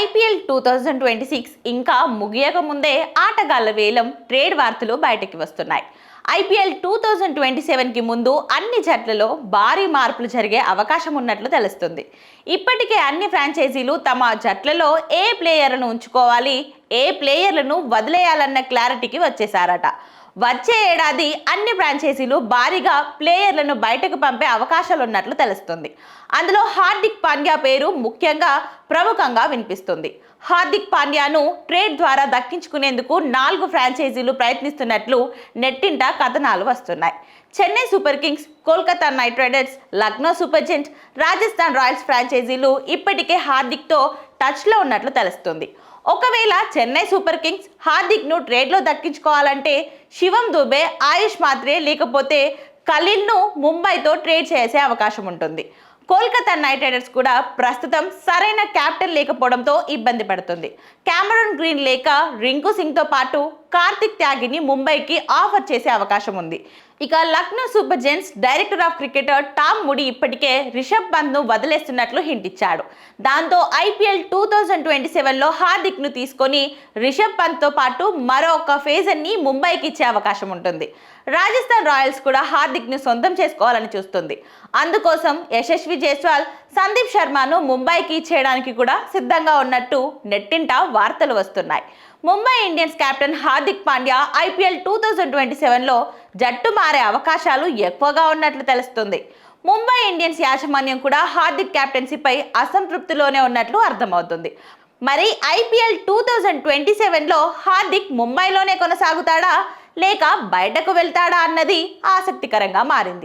IPL 2026 ఇంకా ముగియక ముందే ఆటగాళ్ల వేలం ట్రేడ్ వార్తలు బయటకి వస్తున్నాయి. ఐపీఎల్ 2027కి ముందు అన్ని జట్లలో భారీ మార్పులు జరిగే అవకాశం ఉన్నట్లు తెలుస్తుంది. ఇప్పటికే అన్ని ఫ్రాంచైజీలు తమ జట్లలో ఏ ప్లేయర్లను ఉంచుకోవాలి, ఏ ప్లేయర్లను వదిలేయాలన్న క్లారిటీకి వచ్చేసారట. వచ్చే ఏడాది అన్ని ఫ్రాంచైజీలు భారీగా ప్లేయర్లను బయటకు పంపే అవకాశాలు ఉన్నట్లు తెలుస్తుంది. అందులో హార్దిక్ పాండ్యా పేరు ముఖ్యంగా ప్రముఖంగా వినిపిస్తుంది. హార్దిక్ పాండ్యాను ట్రేడ్ ద్వారా దక్కించుకునేందుకు 4 ఫ్రాంచైజీలు ప్రయత్నిస్తున్నట్లు నెట్టింట కథనాలు వస్తున్నాయి. Chennai Super Kings, Kolkata Knight Riders, Lucknow Super Giants, Rajasthan Royals ఫ్రాంచైజీలు ఇప్పటికే హార్దిక్తో టచ్లో ఉన్నట్లు తెలుస్తుంది. ఒకవేళ చెన్నై సూపర్ కింగ్స్ హార్దిక్ను ట్రేడ్లో దక్కించుకోవాలంటే శివం దుబే, ఆయుష్ మాత్రే లేకపోతే ఖలీల్ను ముంబైతో ట్రేడ్ చేసే అవకాశం ఉంటుంది. కోల్కతా నైట్ రైడర్స్ కూడా ప్రస్తుతం సరైన క్యాప్టెన్ లేకపోవడంతో ఇబ్బంది పడుతుంది. కెమెరూన్ గ్రీన్ లేక రింకు సింగ్తో పాటు కార్తిక్ త్యాగిని ముంబైకి ఆఫర్ చేసే అవకాశం ఉంది. ఇక Lucknow Super giants director of cricketer Tom moody ఇప్పటికే రిషబ్ పంత్ను వదిలేస్తున్నట్లు హింట్ ఇచ్చాడు. దాంతో ఐపీఎల్ 2027లో హార్దిక్ను తీసుకొని రిషబ్ పంత్తో పాటు మరొక ఫేజర్ని ముంబైకి ఇచ్చే అవకాశం ఉంటుంది. రాజస్థాన్ రాయల్స్ కూడా హార్దిక్ను సొంతం చేసుకోవాలని చూస్తుంది. అందుకోసం యశస్వి జైస్వాల్, సందీప్ శర్మను ముంబైకి ఇచ్చేయడానికి కూడా సిద్ధంగా ఉన్నట్టు నెట్టింట వార్తలు వస్తున్నాయి. Mumbai Indians captain Hardik Pandya IPL 2027లో జట్టు మారే అవకాశాలు ఎక్కువగా ఉన్నట్లు తెలుస్తుంది. ముంబై ఇండియన్స్ యాజమాన్యం కూడా హార్దిక్ కెప్టెన్సీపై అసంతృప్తిలోనే ఉన్నట్లు అర్థమవుతుంది. మరి ఐపీఎల్ 2027లో హార్దిక్ ముంబైలోనే కొనసాగుతాడా లేక బయటకు వెళ్తాడా అన్నది ఆసక్తికరంగా మారింది.